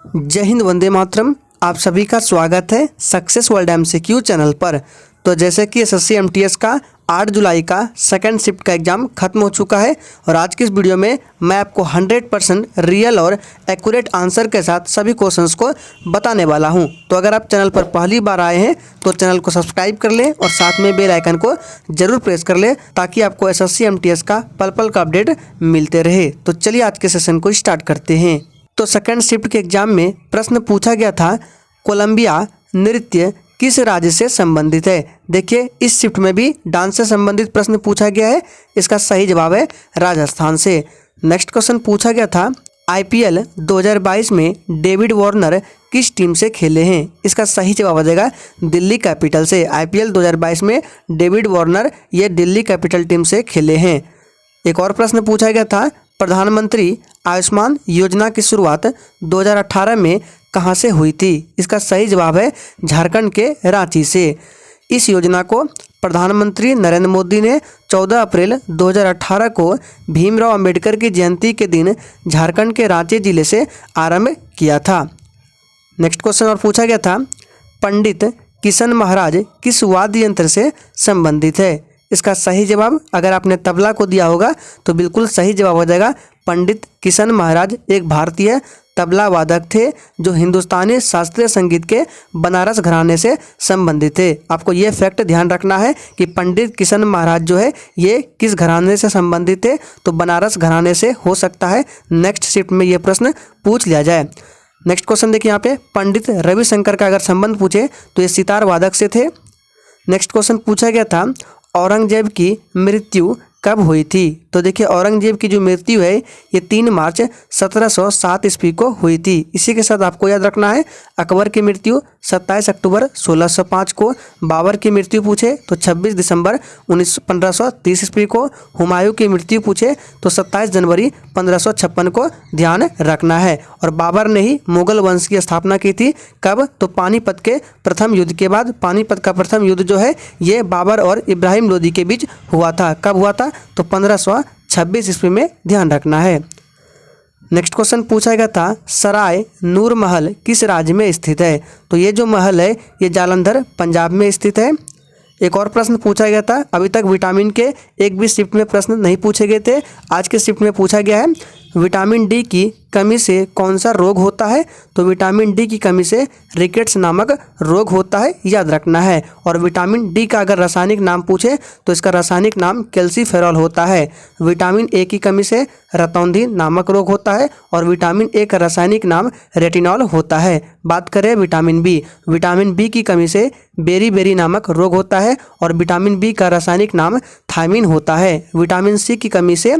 जय हिंद, वंदे मातरम। आप सभी का स्वागत है सक्सेस वर्ल्ड MCQ चैनल पर। तो जैसे कि SSC MTS का 8 जुलाई का सेकंड शिफ्ट का एग्ज़ाम खत्म हो चुका है और आज की इस वीडियो में मैं आपको 100% रियल और एक्यूरेट आंसर के साथ सभी क्वेश्चंस को बताने वाला हूं। तो अगर आप चैनल पर पहली बार आए हैं तो चैनल को सब्सक्राइब कर लें और साथ में बेल आइकन को जरूर प्रेस कर लें ताकि आपको SSC MTS का पल पल का अपडेट मिलते रहे। तो चलिए आज के सेशन को स्टार्ट करते हैं। तो सेकंड शिफ्ट के एग्जाम में प्रश्न पूछा गया था, कोलंबिया नृत्य किस राज्य से संबंधित है। देखिए, इस शिफ्ट में भी डांस से संबंधित प्रश्न पूछा गया है। इसका सही जवाब है राजस्थान से। नेक्स्ट क्वेश्चन पूछा गया था, IPL 2022 में डेविड वार्नर किस टीम से खेले हैं। इसका सही जवाब आ जाएगा दिल्ली कैपिटल से। IPL 2022 में डेविड वार्नर ये दिल्ली कैपिटल टीम से खेले हैं। एक और प्रश्न पूछा गया था, प्रधानमंत्री आयुष्मान योजना की शुरुआत 2018 में कहां से हुई थी। इसका सही जवाब है झारखंड के रांची से। इस योजना को प्रधानमंत्री नरेंद्र मोदी ने 14 अप्रैल 2018 को भीमराव अंबेडकर की जयंती के दिन झारखंड के रांची जिले से आरंभ किया था। नेक्स्ट क्वेश्चन और पूछा गया था, पंडित किशन महाराज किस वाद्य यंत्र से संबंधित है। इसका सही जवाब, अगर आपने तबला को दिया होगा तो बिल्कुल सही जवाब हो जाएगा पंडित किशन महाराज एक भारतीय तबला वादक थे जो हिंदुस्तानी शास्त्रीय संगीत के बनारस घराने से संबंधित थे। आपको ये फैक्ट ध्यान रखना है कि पंडित किशन महाराज जो है ये किस घराने से संबंधित थे, तो बनारस घराने से हो सकता है नेक्स्ट शिफ्ट में ये प्रश्न पूछ लिया जाए। नेक्स्ट क्वेश्चन देखिए, यहाँ पे पंडित रविशंकर का अगर संबंध पूछे तो ये सितार वादक से थे। नेक्स्ट क्वेश्चन पूछा गया था, औरंगजेब की मृत्यु कब हुई थी। तो देखिए, औरंगजेब की जो मृत्यु है ये 3 मार्च 1707 ईस्वी को हुई थी। इसी के साथ आपको याद रखना है, अकबर की मृत्यु 27 अक्टूबर 1605 को, बाबर की मृत्यु पूछे तो 26 दिसंबर 1530 ईस्वी को, हुमायूं की मृत्यु पूछे तो 27 जनवरी 1556 को ध्यान रखना है। और बाबर ने ही मुगल वंश की स्थापना की थी। कब, तो पानीपत के प्रथम युद्ध के बाद। पानीपत का प्रथम युद्ध जो है ये बाबर और इब्राहिम लोदी के बीच हुआ था। कब हुआ था, तो 1526 ईस्वी में, ध्यान रखना है। नेक्स्ट क्वेश्चन पूछा गया था, सराय नूर महल किस राज्य में स्थित है। तो ये जो महल है ये जालंधर पंजाब में स्थित है। एक और प्रश्न पूछा गया था, अभी तक विटामिन के एक भी शिफ्ट में प्रश्न नहीं पूछे गए थे, आज के शिफ्ट में पूछा गया है, विटामिन डी की कमी से कौन सा रोग होता है। तो विटामिन डी की कमी से रिकेट्स नामक रोग होता है, याद रखना है। और विटामिन डी का अगर रासायनिक नाम पूछे तो इसका रासायनिक नाम कैल्सीफेरॉल होता है। विटामिन ए की कमी से रतौंधी नामक रोग होता है और विटामिन ए का रासायनिक नाम रेटिनॉल होता है। बात करें विटामिन बी, विटामिन बी की कमी से बेरी नामक रोग होता है और विटामिन बी का रासायनिक नाम थायमिन होता है। विटामिन सी की कमी से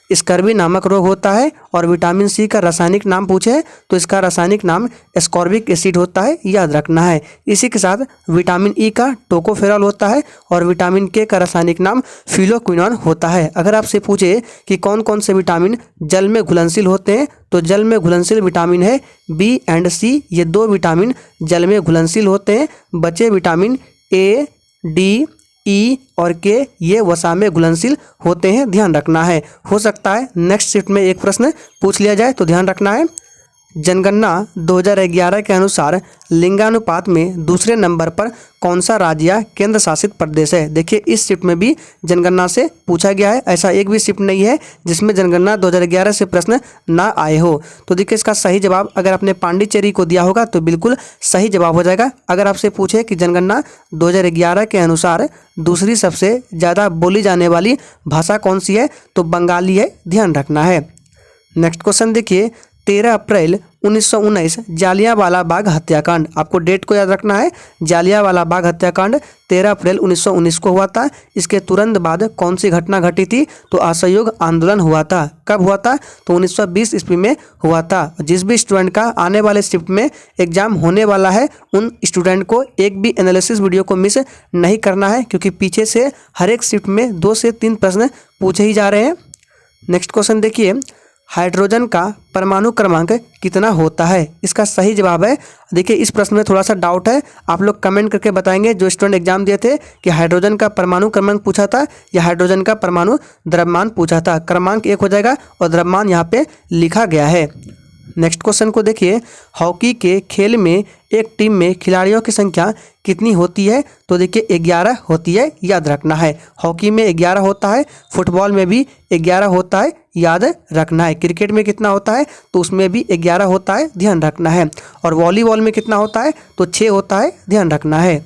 स्कर्वी नामक रोग होता है और विटामिन सी का रासायनिक नाम पूछे तो इसका रासायनिक नाम एस्कॉर्बिक एसिड होता है, याद रखना है। इसी के साथ विटामिन ई का टोकोफेरॉल होता है और विटामिन के का रासायनिक नाम फिलोक्विनोन होता है। अगर आपसे पूछे कि कौन कौन से विटामिन जल में घुलनशील होते हैं तो जल में घुलनशील विटामिन है बी एंड सी, ये 2 विटामिन जल में घुलनशील होते हैं। बचे विटामिन ए, डी, ई और के ये वसा में घुलनशील होते हैं, ध्यान रखना है। हो सकता है नेक्स्ट शिफ्ट में एक प्रश्न पूछ लिया जाए, तो ध्यान रखना है। जनगणना 2011 के अनुसार लिंगानुपात में दूसरे नंबर पर कौन सा राज्य या केंद्र शासित प्रदेश है। देखिए, इस शिफ्ट में भी जनगणना से पूछा गया है। ऐसा एक भी शिफ्ट नहीं है जिसमें जनगणना 2011 से प्रश्न ना आए हो। तो देखिए, इसका सही जवाब, अगर आपने पांडिचेरी को दिया होगा तो बिल्कुल सही जवाब हो जाएगा। अगर आपसे पूछे कि जनगणना 2011 के अनुसार दूसरी सबसे ज़्यादा बोली जाने वाली भाषा कौन सी है, तो बंगाली है, ध्यान रखना है। नेक्स्ट क्वेश्चन देखिए, 13 अप्रैल 1919 जालियांवाला बाग हत्याकांड, आपको डेट को याद रखना है। जालियांवाला बाग हत्याकांड 13 अप्रैल 1919 को हुआ था। इसके तुरंत बाद कौन सी घटना घटी थी, तो असहयोग आंदोलन हुआ था। कब हुआ था, तो 1920 ईस्वी में हुआ था। जिस भी स्टूडेंट का आने वाले शिफ्ट में एग्जाम होने वाला है उन स्टूडेंट को एक भी एनालिसिस वीडियो को मिस नहीं करना है, क्योंकि पीछे से हर एक शिफ्ट में 2 से 3 प्रश्न पूछे ही जा रहे हैं। नेक्स्ट क्वेश्चन देखिए, हाइड्रोजन का परमाणु क्रमांक कितना होता है। इसका सही जवाब है, देखिए इस प्रश्न में थोड़ा सा डाउट है, आप लोग कमेंट करके बताएंगे जो स्टूडेंट एग्जाम दिए थे कि हाइड्रोजन का परमाणु क्रमांक पूछा था या हाइड्रोजन का परमाणु द्रव्यमान पूछा था। क्रमांक 1 हो जाएगा और द्रव्यमान यहाँ पे लिखा गया है। नेक्स्ट क्वेश्चन को देखिए, हॉकी के खेल में एक टीम में खिलाड़ियों की संख्या कितनी होती है? तो देखिए 11 होती है, याद रखना है। हॉकी में 11 होता है, फुटबॉल में भी 11 होता है, याद रखना है। क्रिकेट में कितना होता है? तो उसमें भी 11 होता है, ध्यान रखना है। और वॉलीबॉल में कितना होता है? तो 6 होता है, ध्यान रखना है।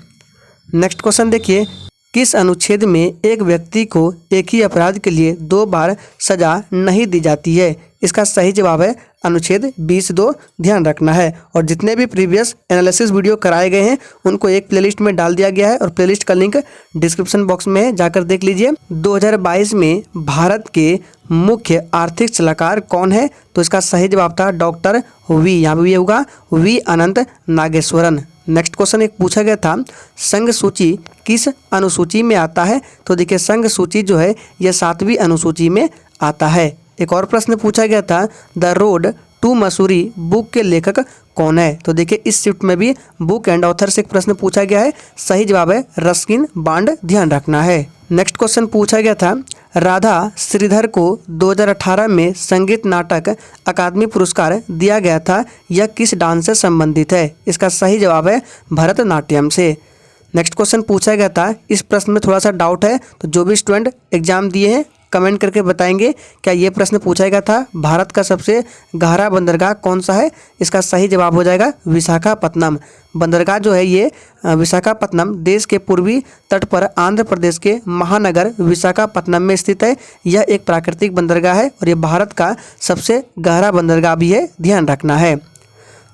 नेक्स्ट क्वेश्चन देखिए, किस अनुच्छेद में एक व्यक्ति को एक ही अपराध के लिए 2 बार सजा नहीं दी जाती है? इसका सही जवाब है अनुच्छेद 20(2), ध्यान रखना है। और जितने भी प्रीवियस एनालिसिस वीडियो कराए गए हैं उनको एक प्लेलिस्ट में डाल दिया गया है और प्लेलिस्ट का लिंक डिस्क्रिप्शन बॉक्स में है, जाकर देख लीजिए। 2022 में भारत के मुख्य आर्थिक सलाहकार कौन है? तो इसका सही जवाब था डॉक्टर वी, यहाँ भी होगा V Anantha Nageswaran. Next question एक पूछा गया था, संघ सूची किस अनुसूची में आता है? तो देखिए संघ सूची जो है यह 7वीं अनुसूची में आता है। एक और प्रश्न पूछा गया था, the road to Mussoorie book के लेखक कौन है? तो देखिए इस शिफ्ट में भी बुक एंड ऑथर से एक प्रश्न पूछा गया है, सही जवाब है रस्किन बॉन्ड, ध्यान रखना है। नेक्स्ट क्वेश्चन पूछा गया था, राधा श्रीधर को 2018 में संगीत नाटक अकादमी पुरस्कार दिया गया था, यह किस डांस से संबंधित है? इसका सही जवाब है भरतनाट्यम से। नेक्स्ट क्वेश्चन पूछा गया था, इस प्रश्न में थोड़ा सा डाउट है, तो जो भी स्टूडेंट एग्जाम दिए हैं कमेंट करके बताएंगे क्या ये प्रश्न पूछा गया था, भारत का सबसे गहरा बंदरगाह कौन सा है? इसका सही जवाब हो जाएगा विशाखापत्तनम। बंदरगाह जो है ये विशाखापत्तनम देश के पूर्वी तट पर आंध्र प्रदेश के महानगर विशाखापत्तनम में स्थित है। यह एक प्राकृतिक बंदरगाह है और ये भारत का सबसे गहरा बंदरगाह भी है, ध्यान रखना है।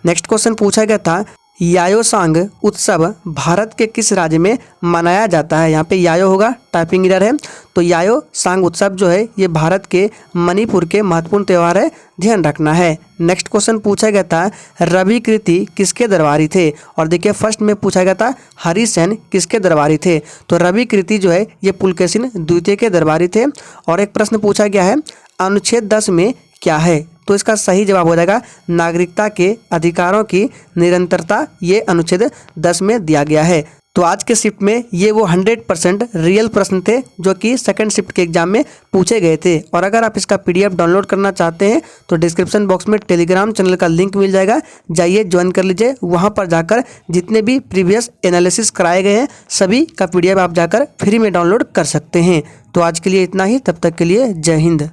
नेक्स्ट क्वेश्चन पूछा गया था, यायोसांग उत्सव भारत के किस राज्य में मनाया जाता है? यहाँ पे यायो होगा, टाइपिंग एरर है। तो यायोसांग उत्सव जो है ये भारत के मणिपुर के महत्वपूर्ण त्यौहार है, ध्यान रखना है। नेक्स्ट क्वेश्चन पूछा गया था, रवि कृति किसके दरबारी थे? और देखिए फर्स्ट में पूछा गया था हरिसेन किसके दरबारी थे? तो रवि कृति जो है ये पुलकेशिन द्वितीय के दरबारी थे। और एक प्रश्न पूछा गया है, अनुच्छेद 10 में क्या है? तो इसका सही जवाब हो जाएगा नागरिकता के अधिकारों की निरंतरता, ये अनुच्छेद 10 में दिया गया है। तो आज के शिफ्ट में ये वो 100% रियल प्रश्न थे जो कि सेकंड शिफ्ट के एग्जाम में पूछे गए थे। और अगर आप इसका PDF डाउनलोड करना चाहते हैं तो डिस्क्रिप्शन बॉक्स में टेलीग्राम चैनल का लिंक मिल जाएगा, जाइए ज्वाइन कर लीजिए। वहाँ पर जाकर जितने भी प्रीवियस एनालिसिस कराए गए हैं सभी का PDF आप जाकर फ्री में डाउनलोड कर सकते हैं। तो आज के लिए इतना ही, तब तक के लिए जय हिंद।